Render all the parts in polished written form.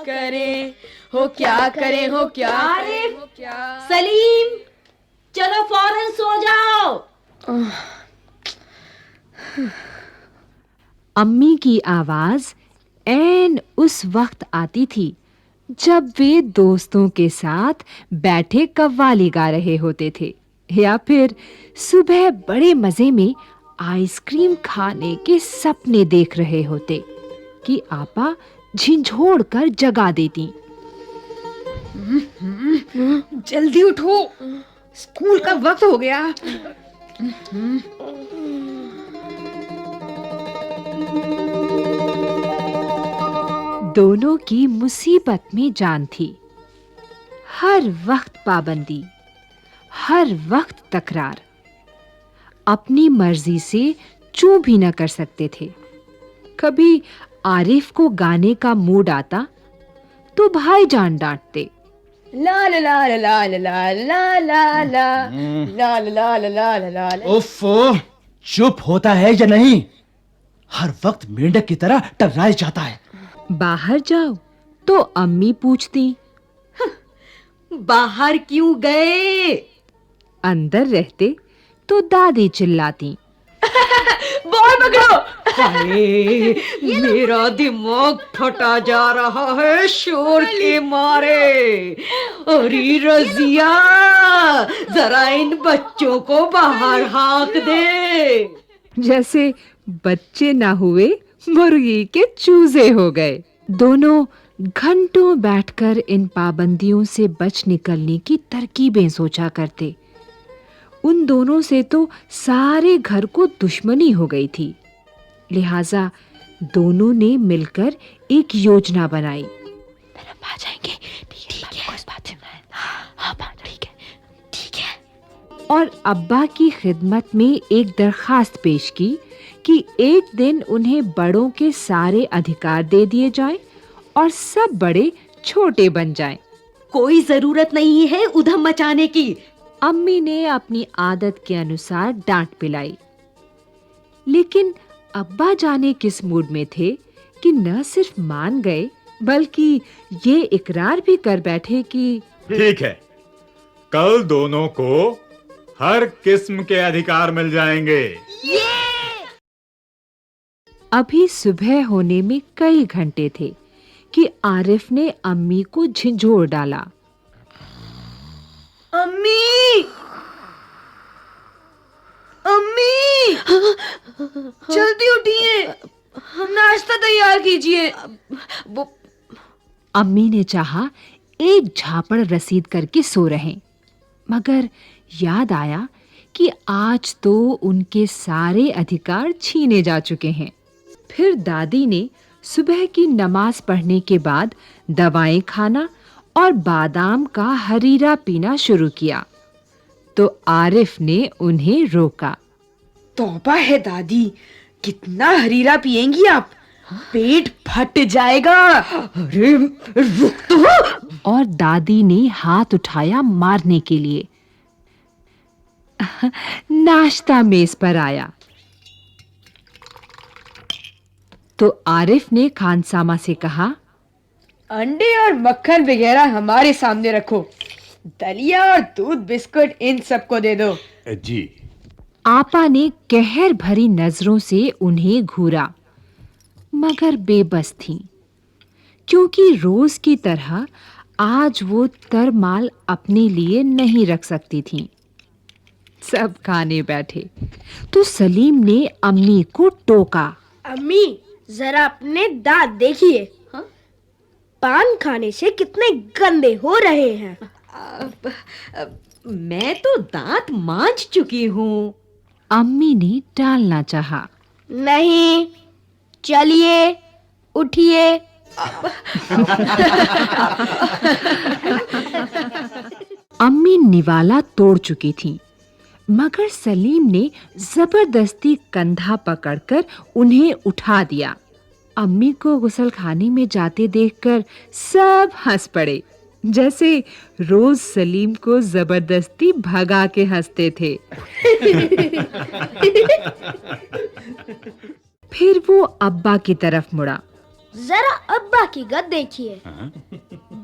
करें हो क्या करें हो क्या आरिफ, सलीम, चलो फौरन सो जाओ। अम्मी की आवाज ऐन उस वक्त आती थी जब वे दोस्तों के साथ बैठे कव्वाली गा रहे होते थे या फिर सुबह बड़े मजे में आइसक्रीम खाने के सपने देख रहे होते कि आपा झिंझोड़ कर जगा देती। जल्दी उठो, स्कूल का वक्त हो गया। दोनों की मुसीबत में जान थी। हर वक्त पाबंदी, हर वक्त तकरार। अपनी मर्जी से चूं भी न कर सकते थे। कभी आरिफ को गाने का मूड आता तो भाईजान डांटते। ला ला ला ला ला ला ला ला ला ला ला ला ला ला। उफ़, चुप होता है या नहीं? हर वक्त मेंढक की तरह टर्राए जाता है। बाहर जाओ तो अम्मी पूछती, बाहर क्यों गए? अंदर रहते तो दादी चिल्लाती, बॉल पकड़ो। हाय, मेरा दिमाग फटा जा रहा है शोर के मारे। अरे रजिया, जरा इन बच्चों को बाहर हाँक दे। जैसे बच्चे ना हुए मुर्गी के चूजे हो गए। दोनों घंटों बैठकर इन पाबंदियों से बच निकलने की तरकीबें सोचा करते। उन दोनों से तो सारे घर को दुश्मनी हो गई थी। लिहाजा दोनों ने मिलकर एक योजना बनाई। आ जाएंगे, ठीक है, कोई बात नहीं। हाँ, ठीक है। और अब्बा की खिदमत में एक दरखास्त पेश की कि एक दिन उन्हें बड़ों के सारे अधिकार दे दिए जाएं और सब बड़े छोटे बन जाएं। कोई जरूरत नहीं है उधम मचाने की। अम्मी ने अपनी आदत के अनुसार डांट पिलाई। लेकिन अब्बा जाने किस मूड में थे कि न सिर्फ मान गए बल्कि ये इकरार भी कर बैठे कि ठीक है, कल दोनों को हर किस्म के अधिकार मिल जाएंगे। अभी सुबह होने में कई घंटे थे कि आरिफ ने अम्मी को झिंझोड़ डाला। अम्मी, अम्मी, जल्दी उठिए, नाश्ता तैयार कीजिए। अम्मी ने चाहा एक झापड़ रसीद करके सो रहें, मगर याद आया कि आज तो उनके सारे अधिकार छीने जा चुके हैं। फिर दादी ने सुबह की नमाज पढ़ने के बाद दवाएं खाना और बादाम का हरीरा पीना शुरू किया तो आरिफ ने उन्हें रोका। तौबा है दादी, कितना हरीरा पिएंगी आप? पेट फट जाएगा। अरे रुक तो। और दादी ने हाथ उठाया मारने के लिए। नाश्ता मेज पर आया तो आरिफ ने खानसामा से कहा, अंडे और मक्खन वगैरह हमारे सामने रखो, दलिया और दूध बिस्कुट इन सबको दे दो। जी। आपा ने कहर भरी नजरों से उन्हें घूरा, मगर बेबस थीं, क्योंकि रोज की तरह आज वो तरमाल अपने लिए नहीं रख सकती थीं। सब खाने बैठे तो सलीम ने अम्मी को टोका। अम्मी, जरा अपने दांत देखिए। पान खाने से कितने गंदे हो रहे हैं। मैं तो दांत मांज चुकी हूँ। अम्मी ने टालना चाहा। नहीं, चलिए, उठिए। अम्मी निवाला तोड़ चुकी थीं, मगर सलीम ने जबरदस्ती कंधा पकड़कर उन्हें उठा दिया। अम्मी को गुसलखाने में जाते देखकर सब हंस पड़े, जैसे रोज सलीम को जबरदस्ती भगा के हंसते थे। फिर वो अब्बा की तरफ मुड़ा जरा अब्बा की गत देखिए,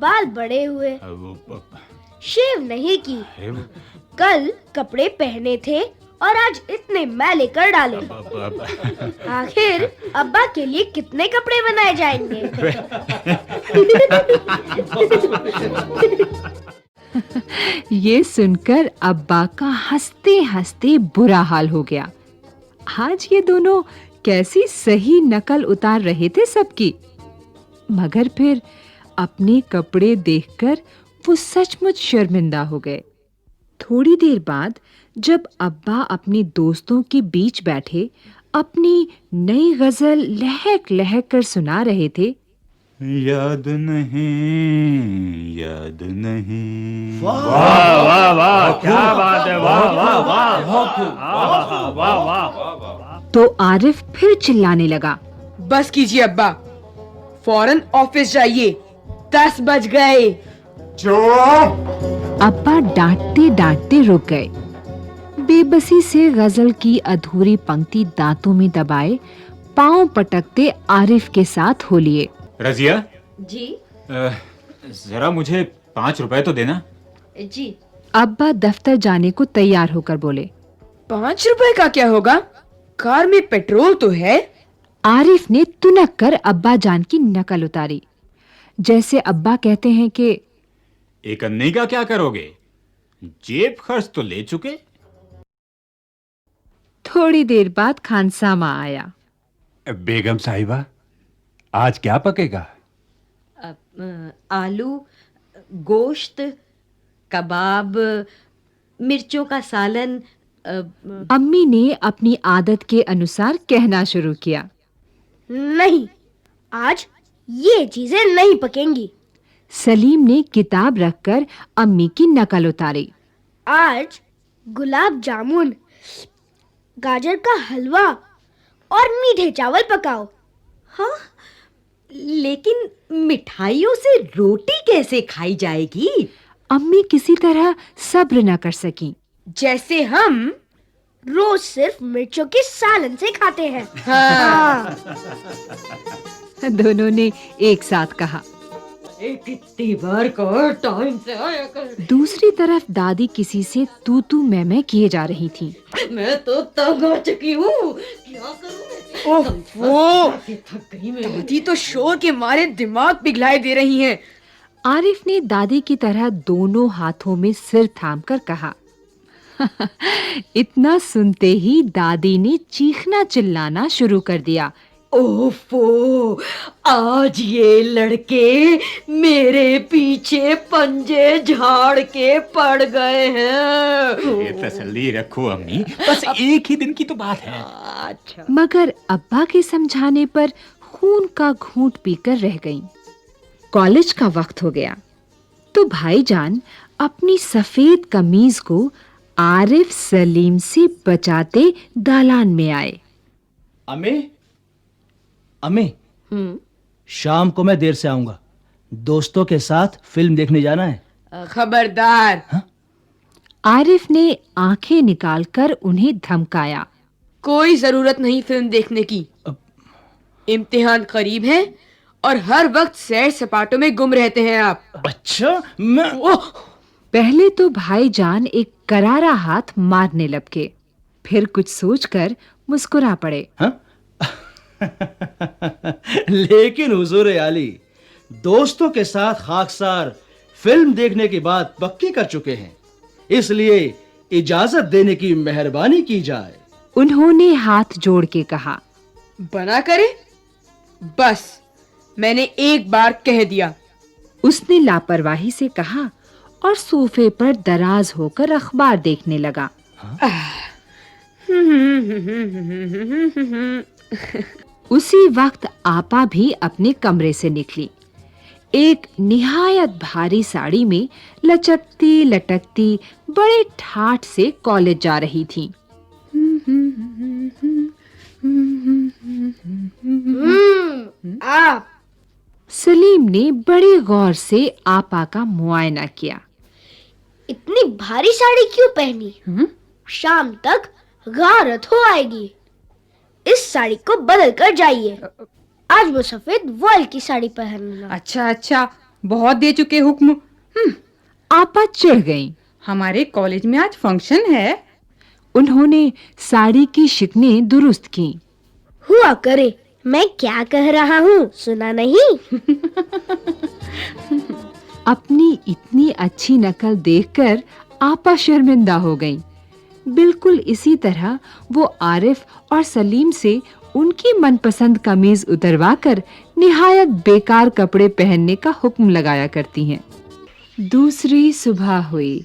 बाल बड़े हुए, शेव नहीं की, कल कपड़े पहने थे और आज इतने मैले कर डाले। आखिर अब्बा के लिए कितने कपड़े बनाए जाएंगे? ये सुनकर अब्बा का हंसते-हंसते बुरा हाल हो गया। आज ये दोनों कैसी सही नकल उतार रहे थे सबकी, मगर फिर अपने कपड़े देखकर वो सचमुच शर्मिंदा हो गए। थोड़ी देर बाद जब अब्बा अपने दोस्तों के बीच बैठे अपनी नई गजल लहक-लहक कर सुना रहे थे, याद नहीं, याद नहीं। वाह वाह वाह, क्या बात है, वाह वाह वाह। तो आरिफ फिर चिल्लाने लगा, बस कीजिए अब्बा, फौरन ऑफिस जाइए, 10 बज गए। चुप। अब्बा डांटते-डांटते रुक गए। बेबसी से गजल की अधूरी पंक्ति दांतों में दबाए पांव पटकते आरिफ के साथ हो लिए। रजिया, जी जरा मुझे 5 रुपए तो देना। जी। अब्बा दफ्तर जाने को तैयार होकर बोले। 5 रुपए का क्या होगा? कार में पेट्रोल तो है। आरिफ ने तुनक कर अब्बा जान की नकल उतारी, जैसे अब्बा कहते हैं कि एक अन्ने का क्या करोगे? जेब खर्च तो ले चुके। थोड़ी देर बाद खानसामा आया। बेगम साहिबा, आज क्या पकेगा? आलू, गोश्त, कबाब, मिर्चों का सालन। अम्मी ने अपनी आदत के अनुसार कहना शुरू किया। नहीं, आज ये चीजें नहीं पकेंगी। सलीम ने किताब रखकर अम्मी की नकल उतारी। आज गुलाब जामुन, गाजर का हलवा और मीठे चावल पकाओ। हाँ, लेकिन मिठाइयों से रोटी कैसे खाई जाएगी? अम्मी किसी तरह सब्र न कर सकी। जैसे हम रोज सिर्फ मिर्चों के सालन से खाते हैं। हाँ। दोनों ने एक साथ कहा। कितनी बार कहो टाइम से आया कर। दूसरी तरफ दादी किसी से तू तू मैं किए जा रही थी। मैं तो तंग आ चुकी हूँ, क्या करूँ मैं? ओह, थक गई मैं। दादी तो शोर के मारे दिमाग पिघलाए दे रही हैं। आरिफ ने दादी की तरह दोनों हाथों में सिर थामकर कहा। इतना सुनते ही दादी ने चीखना चिल्लाना शुरू कर दिया। ओफो, आज ये लड़के मेरे पीछे पंजे झाड़ के पड़ गए हैं। ये तसल्ली रखो अम्मी, बस एक ही दिन की तो बात है। अच्छा। मगर अब्बा के समझाने पर खून का घूंट पीकर रह गईं। कॉलेज का वक्त हो गया तो भाईजान अपनी सफेद कमीज को आरिफ सलीम से बचाते दालान में आए। अम्मी, शाम को मैं देर से आऊंगा, दोस्तों के साथ फिल्म देखने जाना है। खबरदार। आरिफ ने आंखें निकालकर उन्हें धमकाया। कोई जरूरत नहीं फिल्म देखने की। इम्तिहान करीब है और हर वक्त सैर सपाटों में गुम रहते हैं आप। अच्छा, मैं पहले तो भाईजान एक करारा हाथ मारने लपके, फिर कुछ सोचकर मुस्कुरा पड़े। हाँ? लेकिन हुजूर आली, दोस्तों के साथ खाकसार फिल्म देखने की बात पक्की कर चुके हैं, इसलिए इजाजत देने की मेहरबानी की जाए। उन्होंने हाथ जोड़ के कहा। बना करे, बस मैंने एक बार कह दिया। उसने लापरवाही से कहा और सोफे पर दराज होकर अखबार देखने लगा। उसी वक्त आपा भी अपने कमरे से निकली। एक निहायत भारी साड़ी में लचकती लटकती बड़े ठाठ से कॉलेज जा रही थी। आप। सलीम ने बड़े गौर से आपा का मुआयना किया। इतनी भारी साड़ी क्यों पहनी? शाम तक गारत हो आएगी। इस साड़ी को बदल कर जाइए। आज वो सफेद वॉल की साड़ी पहनना। अच्छा अच्छा, बहुत दे चुके हुक्म। आपा चिढ़ गईं। हमारे कॉलेज में आज फंक्शन है। उन्होंने साड़ी की शिकनें दुरुस्त की। हुआ करे, मैं क्या कह रहा हूँ सुना नहीं? अपनी इतनी अच्छी नकल देखकर आपा शर्मिंदा हो गईं। बिल्कुल इसी तरह वो आरिफ और सलीम से उनकी मनपसंद कमीज उतरवाकर निहायत बेकार कपड़े पहनने का हुक्म लगाया करती हैं। दूसरी सुबह हुई।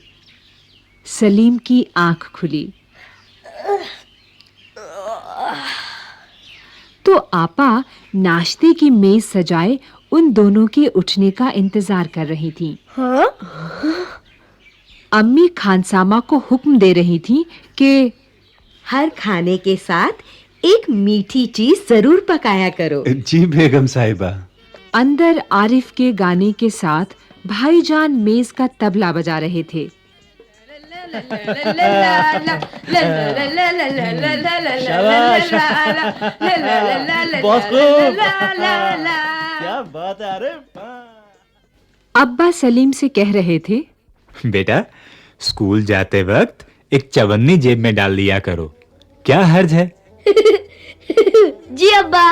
सलीम की आंख खुली तो आपा नाश्ते की मेज सजाए उन दोनों के उठने का इंतजार कर रही थीं। हाँ? अम्मी खानसामा को हुक्म दे रही थीं कि हर खाने के साथ एक मीठी चीज जरूर पकाया करो। जी बेगम साहिबा। अंदर आरिफ के गाने के साथ भाईजान मेज का तबला बजा रहे थे। बहुत खूब। क्या बात है आरिफ। अब्बा सलीम से कह रहे थे, बेटा, स्कूल जाते वक्त एक चवन्नी जेब में डाल लिया करो, क्या हर्ज है? जी अब्बा।